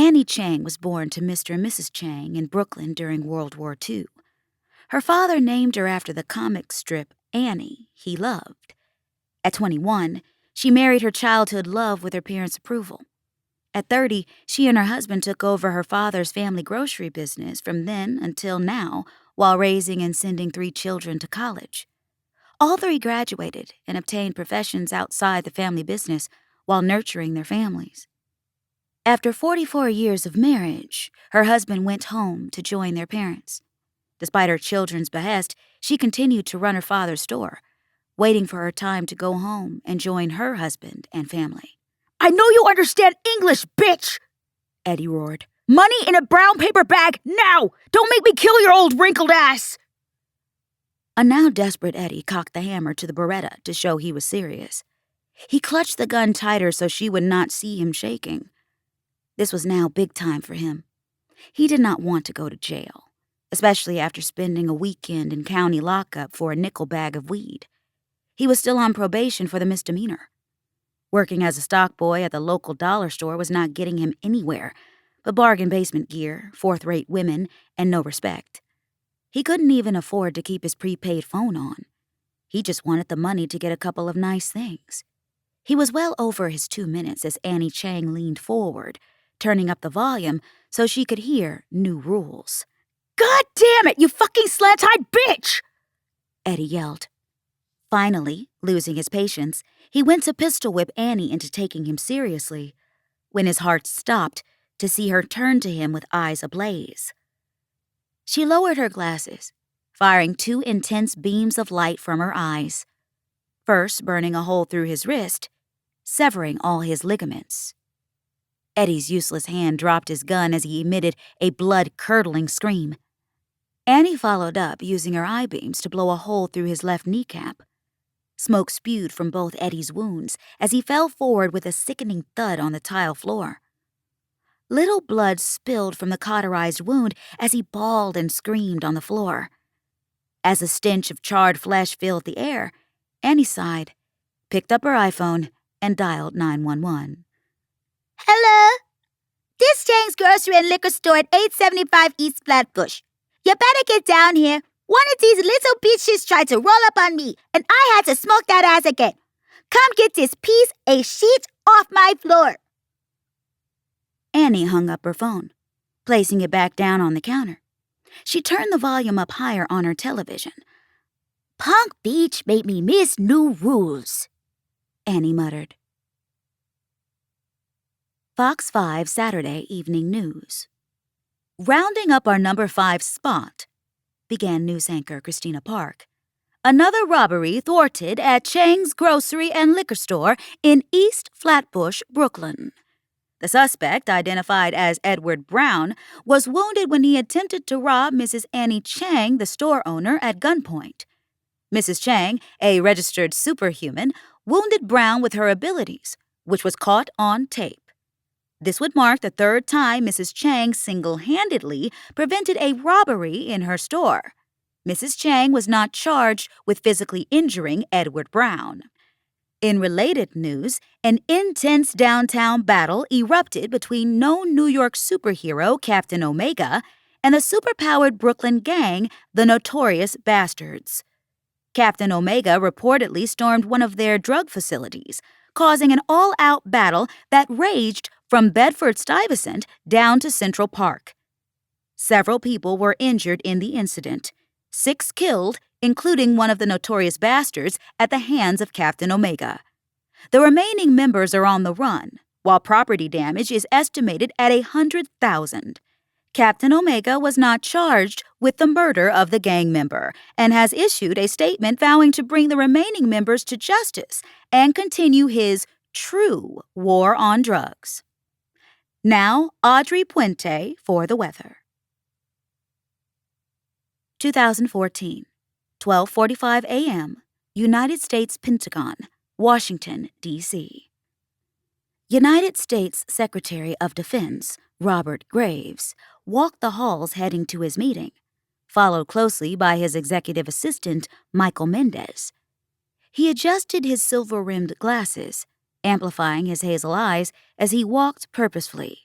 Annie Chang was born to Mr. and Mrs. Chang in Brooklyn during World War II. Her father named her after the comic strip Annie he loved. At 21, she married her childhood love with her parents' approval. At 30, she and her husband took over her father's family grocery business from then until now, while raising and sending 3 children to college. All 3 graduated and obtained professions outside the family business while nurturing their families. After 44 years of marriage, her husband went home to join their parents. Despite her children's behest, she continued to run her father's store, waiting for her time to go home and join her husband and family. "I know you understand English, bitch!" Eddie roared. "Money in a brown paper bag, now! Don't make me kill your old wrinkled ass!" A now desperate Eddie cocked the hammer to the Beretta to show he was serious. He clutched the gun tighter so she would not see him shaking. This was now big time for him. He did not want to go to jail, especially after spending a weekend in county lockup for a nickel bag of weed. He was still on probation for the misdemeanor. Working as a stock boy at the local dollar store was not getting him anywhere but bargain basement gear, fourth-rate women, and no respect. He couldn't even afford to keep his prepaid phone on. He just wanted the money to get a couple of nice things. He was well over his 2 minutes as Annie Chang leaned forward, turning up the volume so she could hear new rules. "God damn it, you fucking slant-eyed bitch!" Eddie yelled. Finally, losing his patience, he went to pistol whip Annie into taking him seriously, when his heart stopped to see her turn to him with eyes ablaze. She lowered her glasses, firing 2 intense beams of light from her eyes, first burning a hole through his wrist, severing all his ligaments. Eddie's useless hand dropped his gun as he emitted a blood-curdling scream. Annie followed up, using her eye beams to blow a hole through his left kneecap. Smoke spewed from both Eddie's wounds as he fell forward with a sickening thud on the tile floor. Little blood spilled from the cauterized wound as he bawled and screamed on the floor. As a stench of charred flesh filled the air, Annie sighed, picked up her iPhone, and dialed 911. "Hello? This Chang's Grocery and Liquor Store at 875 East Flatbush. You better get down here. One of these little bitches tried to roll up on me, and I had to smoke that ass again. Come get this piece of shit off my floor." Annie hung up her phone, placing it back down on the counter. She turned the volume up higher on her television. "Punk Beach made me miss new rules," Annie muttered. Fox 5 Saturday Evening News. Rounding up our number 5 spot, began news anchor Christina Park. Another robbery thwarted at Chang's Grocery and Liquor Store in East Flatbush, Brooklyn. The suspect, identified as Edward Brown, was wounded when he attempted to rob Mrs. Annie Chang, the store owner, at gunpoint. Mrs. Chang, a registered superhuman, wounded Brown with her abilities, which was caught on tape. This would mark the 3rd time Mrs. Chang single-handedly prevented a robbery in her store. Mrs. Chang was not charged with physically injuring Edward Brown. In related news, an intense downtown battle erupted between known New York superhero Captain Omega and the superpowered Brooklyn gang, the Notorious Bastards. Captain Omega reportedly stormed one of their drug facilities, causing an all-out battle that raged from Bedford-Stuyvesant down to Central Park. Several people were injured in the incident, 6 killed, including one of the Notorious Bastards, at the hands of Captain Omega. The remaining members are on the run, while property damage is estimated at $100,000. Captain Omega was not charged with the murder of the gang member and has issued a statement vowing to bring the remaining members to justice and continue his true war on drugs. Now, Audrey Puente for the weather. 2014, 12:45 a.m., United States Pentagon, Washington, D.C. United States Secretary of Defense Robert Graves walked the halls heading to his meeting, followed closely by his executive assistant Michael Mendez. He adjusted his silver-rimmed glasses, amplifying his hazel eyes as he walked purposefully.